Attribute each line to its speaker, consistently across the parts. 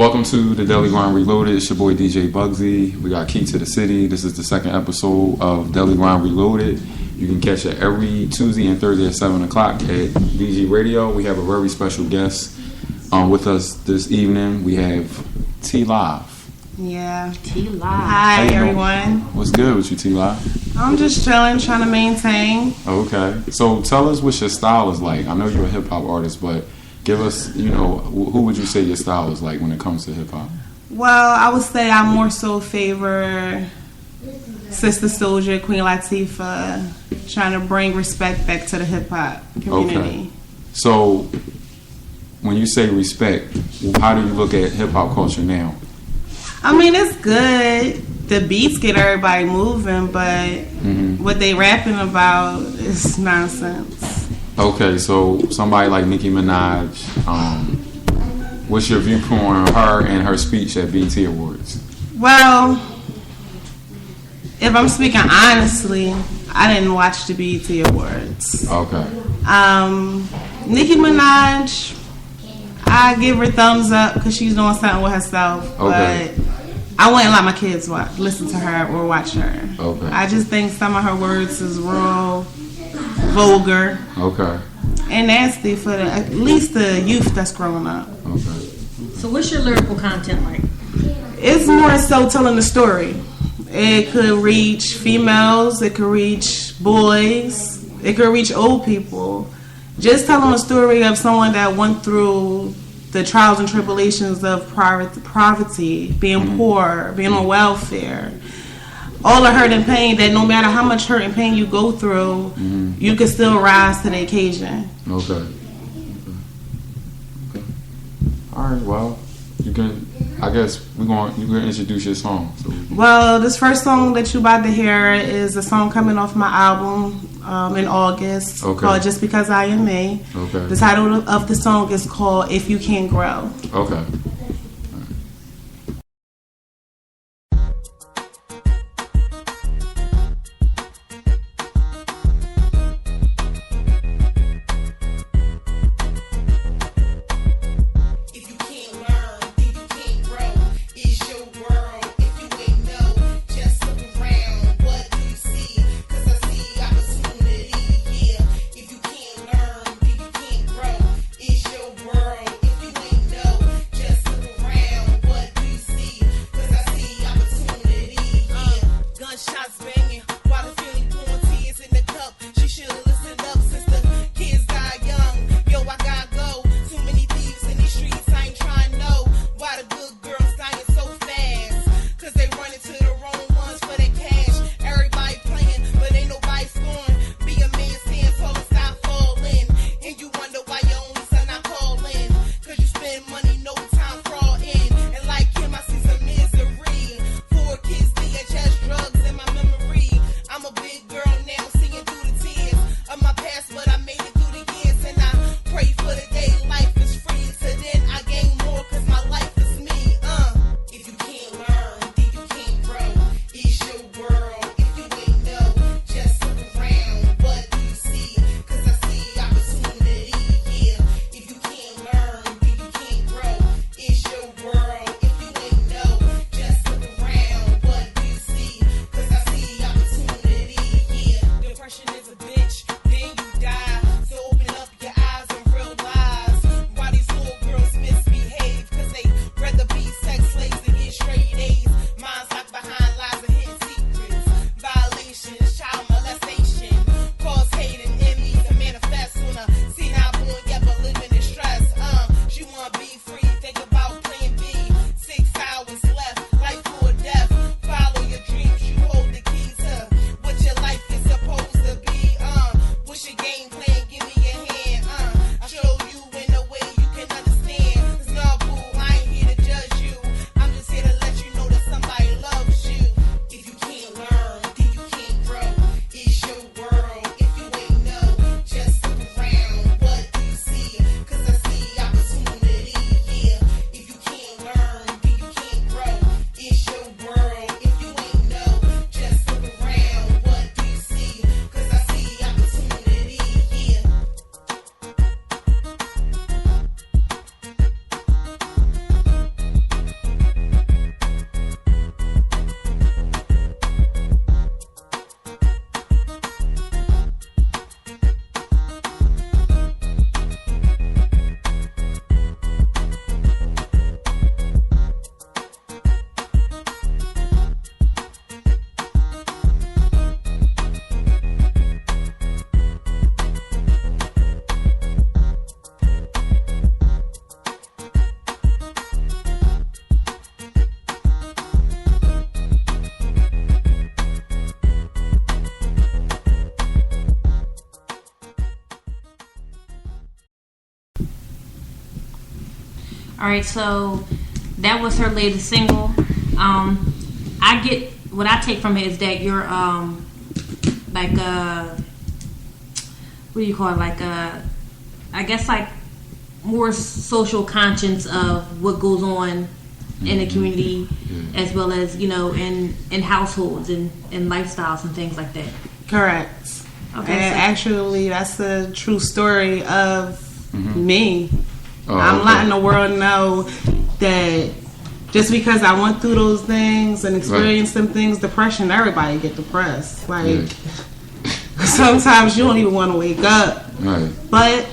Speaker 1: Welcome to the Daily Grind Reloaded. It's your boy DJ Bugsy. We got Key to the City. This is the second episode of Daily Grind Reloaded. You can catch it every Tuesday and Thursday at 7 o'clock at DG Radio. We have a very special guest with us this evening. We have T Live.
Speaker 2: Yeah.
Speaker 3: T Live.
Speaker 2: Hi, everyone.
Speaker 1: What's good with you, T Live?
Speaker 2: I'm just chilling, trying to maintain.
Speaker 1: Okay. So tell us what your style is like. I know you're a hip-hop artist, but give us, who would you say your style is like when it comes to hip-hop?
Speaker 2: Well, I would say I more so favor Sister Soldier, Queen Latifah, trying to bring respect back to the hip-hop community.
Speaker 1: Okay. So when you say respect, how do you look at hip-hop culture now?
Speaker 2: I mean, it's good. The beats get everybody moving, but what they rapping about is nonsense.
Speaker 1: Okay, so somebody like Nicki Minaj, what's your viewpoint on her and her speech at BET Awards?
Speaker 2: Well, if I'm speaking honestly, I didn't watch the BET Awards.
Speaker 1: Okay.
Speaker 2: Nicki Minaj, I give her thumbs up because she's doing something with herself.
Speaker 1: Okay.
Speaker 2: But I wouldn't let my kids listen to her or watch her.
Speaker 1: Okay.
Speaker 2: I just think some of her words is real vulgar.
Speaker 1: Okay.
Speaker 2: And nasty for at least the youth that's growing up.
Speaker 1: Okay.
Speaker 3: So what's your lyrical content like?
Speaker 2: It's more so telling the story. It could reach females, it could reach boys, it could reach old people. Just telling a story of someone that went through the trials and tribulations of poverty, being poor, being on welfare. All the hurt and pain, that no matter how much hurt and pain you go through, you can still rise to the occasion.
Speaker 1: Okay. All right, well, you can, I guess you can introduce your song. So
Speaker 2: Well, this first song that you about to hear is a song coming off my album in August called Just Because I Am Me.
Speaker 1: Okay.
Speaker 2: The title of the song is called If You Can't Grow.
Speaker 1: Okay.
Speaker 4: Just
Speaker 3: All right, so that was her latest single. I get what I take from it is that you're like what do you call it? Like I guess like more social conscience of what goes on in the community, as well as in households and lifestyles and things like that.
Speaker 2: Correct.
Speaker 3: Okay,
Speaker 2: and actually, that's a true story of me.
Speaker 1: Oh,
Speaker 2: I'm
Speaker 1: okay.
Speaker 2: letting the world know that just because I went through those things and experienced them things, depression, everybody get depressed. Like, sometimes you don't even want to wake up.
Speaker 1: Right.
Speaker 2: But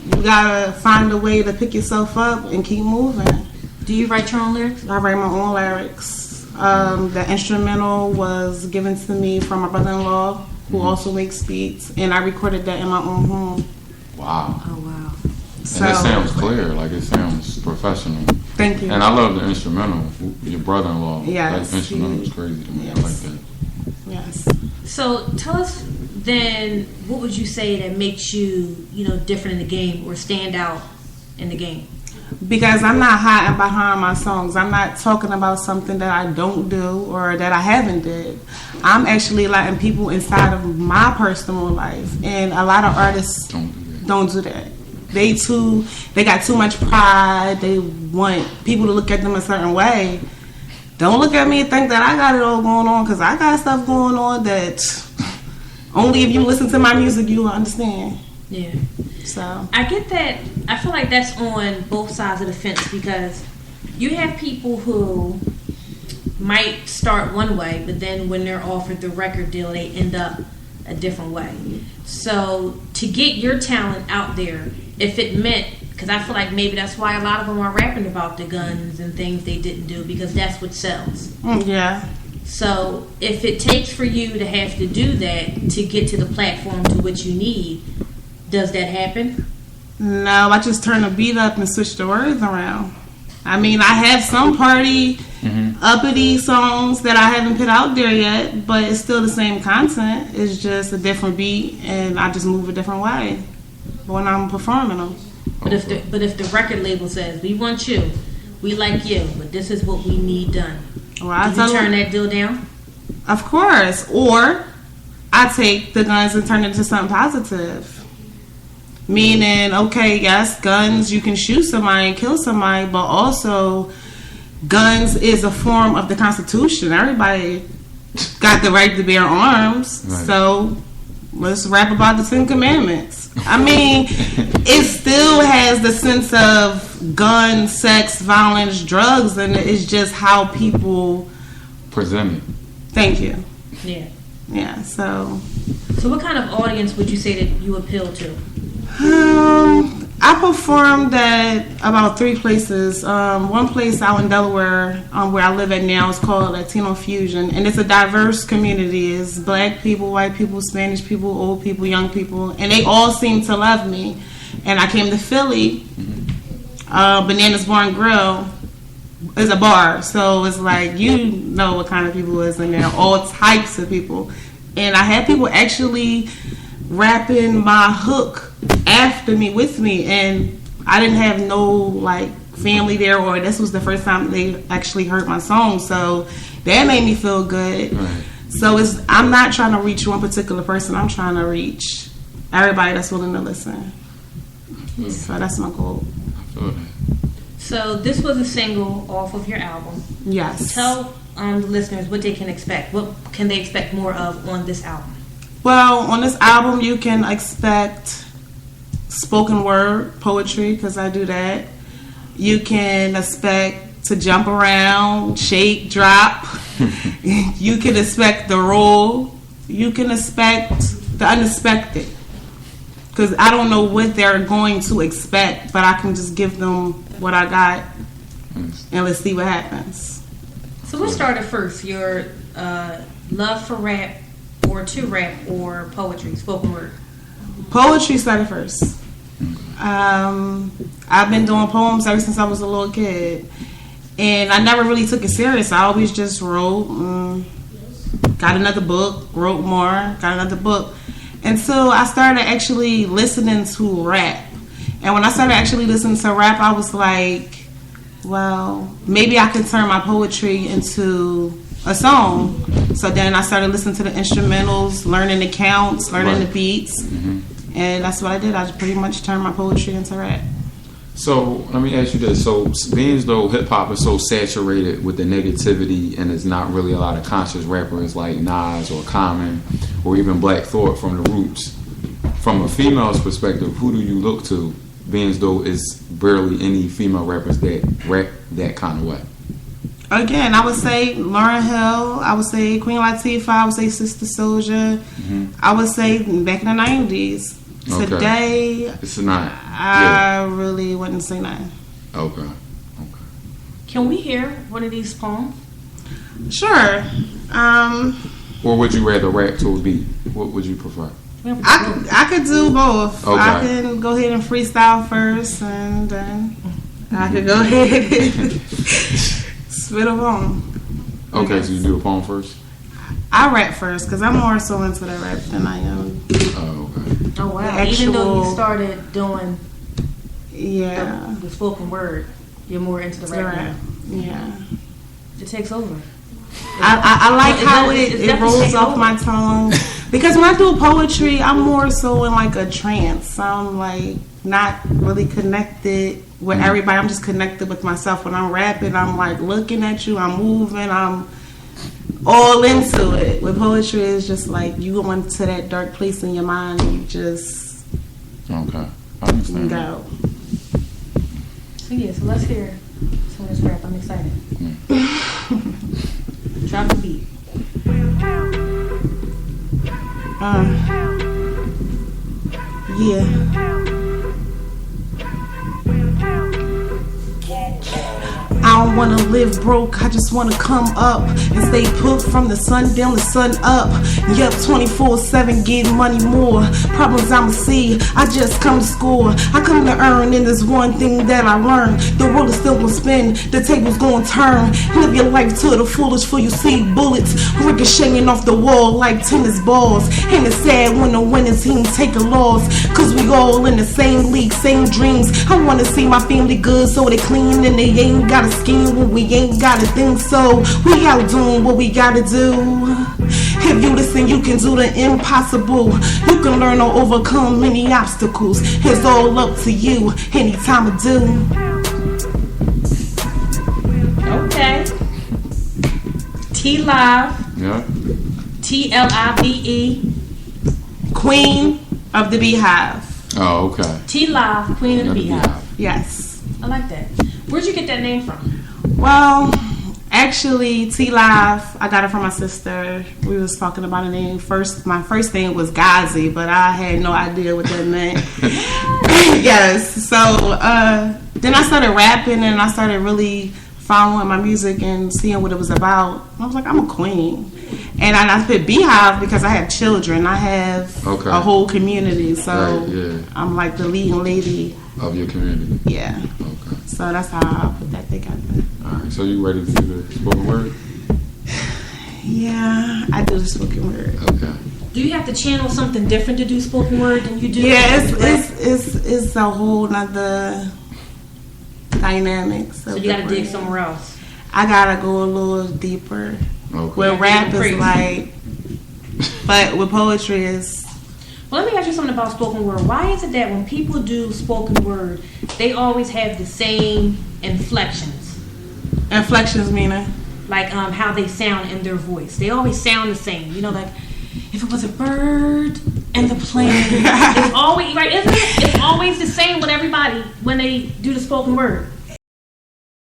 Speaker 2: you gotta find a way to pick yourself up and keep moving.
Speaker 3: Do you write your own lyrics?
Speaker 2: I write my own lyrics. The instrumental was given to me from my brother-in-law, who also makes beats, and I recorded that in my own home.
Speaker 1: Wow.
Speaker 3: Oh wow.
Speaker 2: So,
Speaker 1: And it sounds clear, like it sounds professional.
Speaker 2: Thank you.
Speaker 1: And I love the instrumental. Your brother-in-law,
Speaker 2: Yes,
Speaker 1: that instrumental was crazy to me.
Speaker 2: yes.
Speaker 1: I like that.
Speaker 2: Yes.
Speaker 3: So tell us then, what would you say that makes you, different in the game or stand out in the game?
Speaker 2: Because I'm not hiding behind my songs. I'm not talking about something that I don't do or that I haven't did. I'm actually letting people inside of my personal life. And a lot of artists don't do that. They got too much pride. They want people to look at them a certain way. Don't look at me and think that I got it all going on, because I got stuff going on that only if you listen to my music you will understand.
Speaker 3: Yeah.
Speaker 2: So
Speaker 3: I get that. I feel like that's on both sides of the fence, because you have people who might start one way, but then when they're offered the record deal, they end up a different way. So to get your talent out there, if it meant, because I feel like maybe that's why a lot of them are rapping about the guns and things they didn't do, because that's what sells.
Speaker 2: yeah.
Speaker 3: So if it takes for you to have to do that to get to the platform to which you need, does that happen?
Speaker 2: No, I just turn the beat up and switch the words around. I mean, I have some party uppity songs that I haven't put out there yet, but it's still the same content. It's just a different beat, and I just move a different way when I'm performing them.
Speaker 3: But if the record label says, we want you, we like you, but this is what we need done,
Speaker 2: Well, I
Speaker 3: do
Speaker 2: tell
Speaker 3: you turn
Speaker 2: them,
Speaker 3: that deal down?
Speaker 2: of course. Or I take the guns and turn it into something positive. Meaning, okay, yes, guns, you can shoot somebody and kill somebody, but also guns is a form of the Constitution. Everybody got the right to bear arms.
Speaker 1: Right.
Speaker 2: So let's rap about the 10 Commandments. I mean, it still has the sense of gun, sex, violence, drugs, and it's just how people
Speaker 1: Present it.
Speaker 2: thank you.
Speaker 3: Yeah.
Speaker 2: Yeah, so
Speaker 3: So what kind of audience would you say that you appeal to?
Speaker 2: I performed at about 3 places. One place out in Delaware, where I live at now, is called Latino Fusion, and it's a diverse community. It's black people, white people, Spanish people, old people, young people, and they all seem to love me. And I came to Philly. Bananas Bar and Grill is a bar, so it's like, you know what kind of people is in there, all types of people. And I had people actually rapping my hook after me, with me, and I didn't have no like family there, or this was the first time they actually heard my song, so that made me feel good.
Speaker 1: Right.
Speaker 2: So I'm not trying to reach one particular person, I'm trying to reach everybody that's willing to listen. So that's my goal.
Speaker 3: So this was a single off of your album.
Speaker 2: Yes.
Speaker 3: Tell the listeners what they can expect. What can they expect more of on this album?
Speaker 2: Well, on this album you can expect spoken word poetry, because I do that. You can expect to jump around, shake, drop. You can expect the roll. You can expect the unexpected, because I don't know what they're going to expect, but I can just give them what I got, and let's see what happens.
Speaker 3: So what started first? Your love for rap, or to rap, or poetry, spoken word?
Speaker 2: Poetry started first. I've been doing poems ever since I was a little kid, and I never really took it serious. I always just wrote, got another book, wrote more, got another book, until I started actually listening to rap. And when I started actually listening to rap, I was like, well, maybe I could turn my poetry into a song. So then I started listening to the instrumentals, learning the counts, learning the beats, and that's what I did. I just pretty much turned my poetry into rap.
Speaker 1: So let me ask you this: so being as though hip hop is so saturated with the negativity, and there's not really a lot of conscious rappers like Nas or Common or even Black Thought from the Roots, from a female's perspective, who do you look to? Being as though it's barely any female rappers that rap that kind of way.
Speaker 2: Again, I would say Lauryn Hill. I would say Queen Latifah. I would say Sister Souljah. I would say back in the 90s.
Speaker 1: Okay.
Speaker 2: Today,
Speaker 1: It's not.
Speaker 2: I really wouldn't say nothing.
Speaker 1: Okay.
Speaker 3: Can we hear one of these poems?
Speaker 2: Sure.
Speaker 1: Or would you rather rap to a beat? What would you prefer?
Speaker 2: I could do both.
Speaker 1: Okay.
Speaker 2: I can go ahead and freestyle first, and then I could go ahead and spit a poem.
Speaker 1: Okay, so you do a poem first?
Speaker 2: I rap first because I'm more so into the rap than I am.
Speaker 1: Oh, okay.
Speaker 3: Oh wow!
Speaker 2: The
Speaker 3: Even though
Speaker 2: actual-
Speaker 3: you started doing
Speaker 2: Yeah.
Speaker 3: the spoken word, you're more into the rap now.
Speaker 2: Yeah.
Speaker 3: It takes over.
Speaker 2: I like how
Speaker 3: It's
Speaker 2: it
Speaker 3: definitely
Speaker 2: rolls
Speaker 3: taking
Speaker 2: off
Speaker 3: over.
Speaker 2: my tongue. Because when I do poetry, I'm more so in like a trance. I'm like not really connected with everybody. I'm just connected with myself. When I'm rapping, I'm like looking at you, I'm moving, I'm all into it. With poetry, it's just like you go into that dark place in your mind and you just
Speaker 1: Okay. I understand.
Speaker 2: go.
Speaker 3: So yeah, so let's hear some of this rap. I'm excited. Drop the beat.
Speaker 2: Yeah. I don't wanna live broke, I just wanna come up and stay put from the sun down the sun up. Yup, 24/7, get money more. Problems I'ma see, I just come to score. I come to earn, and there's one thing that I learned. The world is still gonna spin, the table's gonna turn. Live your life to the fullest, for you see bullets ricocheting off the wall like tennis balls. And it's sad when the winning team take a loss, cause we all in the same league, same dreams. I wanna see my family good, so they clean and they ain't got a scheme when we ain't got a thing. So we out doing what we gotta do. If you listen, you can do the impossible. You can learn to overcome many obstacles. It's all up to you, any time to do.
Speaker 3: Okay. T-Live.
Speaker 1: Yeah.
Speaker 3: T-L-I-V-E.
Speaker 2: Queen of the Beehive.
Speaker 1: Oh, okay.
Speaker 3: T-Live, Queen of the Beehive.
Speaker 2: Yes.
Speaker 3: I like that. Where'd you get that name from?
Speaker 2: Well, actually, T-Live, I got it from my sister. We was talking about a name first. My first name was Gazi, but I had no idea what that meant. Yes. So then I started rapping, and I started really following my music and seeing what it was about. I was like, I'm a queen. And I put Beehive because I have children. I have a whole community. So
Speaker 1: Right, yeah.
Speaker 2: I'm like the leading lady.
Speaker 1: Of your community.
Speaker 2: Yeah.
Speaker 1: Okay.
Speaker 2: So that's how I put that together.
Speaker 1: All right. So you ready to do the spoken word?
Speaker 2: Yeah, I do the spoken word.
Speaker 1: Okay.
Speaker 3: Do you have to channel something different to do spoken word than you do?
Speaker 2: Yeah, it's a whole nother dynamics.
Speaker 3: So you gotta dig somewhere else.
Speaker 2: I gotta go a little deeper.
Speaker 1: Okay.
Speaker 2: Where rap is
Speaker 3: Crazy.
Speaker 2: like, but with poetry is.
Speaker 3: Well, let me ask you something about spoken word. Why is it that when people do spoken word, they always have the same inflections?
Speaker 2: Inflections meaning?
Speaker 3: Like how they sound in their voice. They always sound the same. You know, like if it was a bird and the plane. It's always right, isn't it? It's always the same with everybody when they do the spoken word.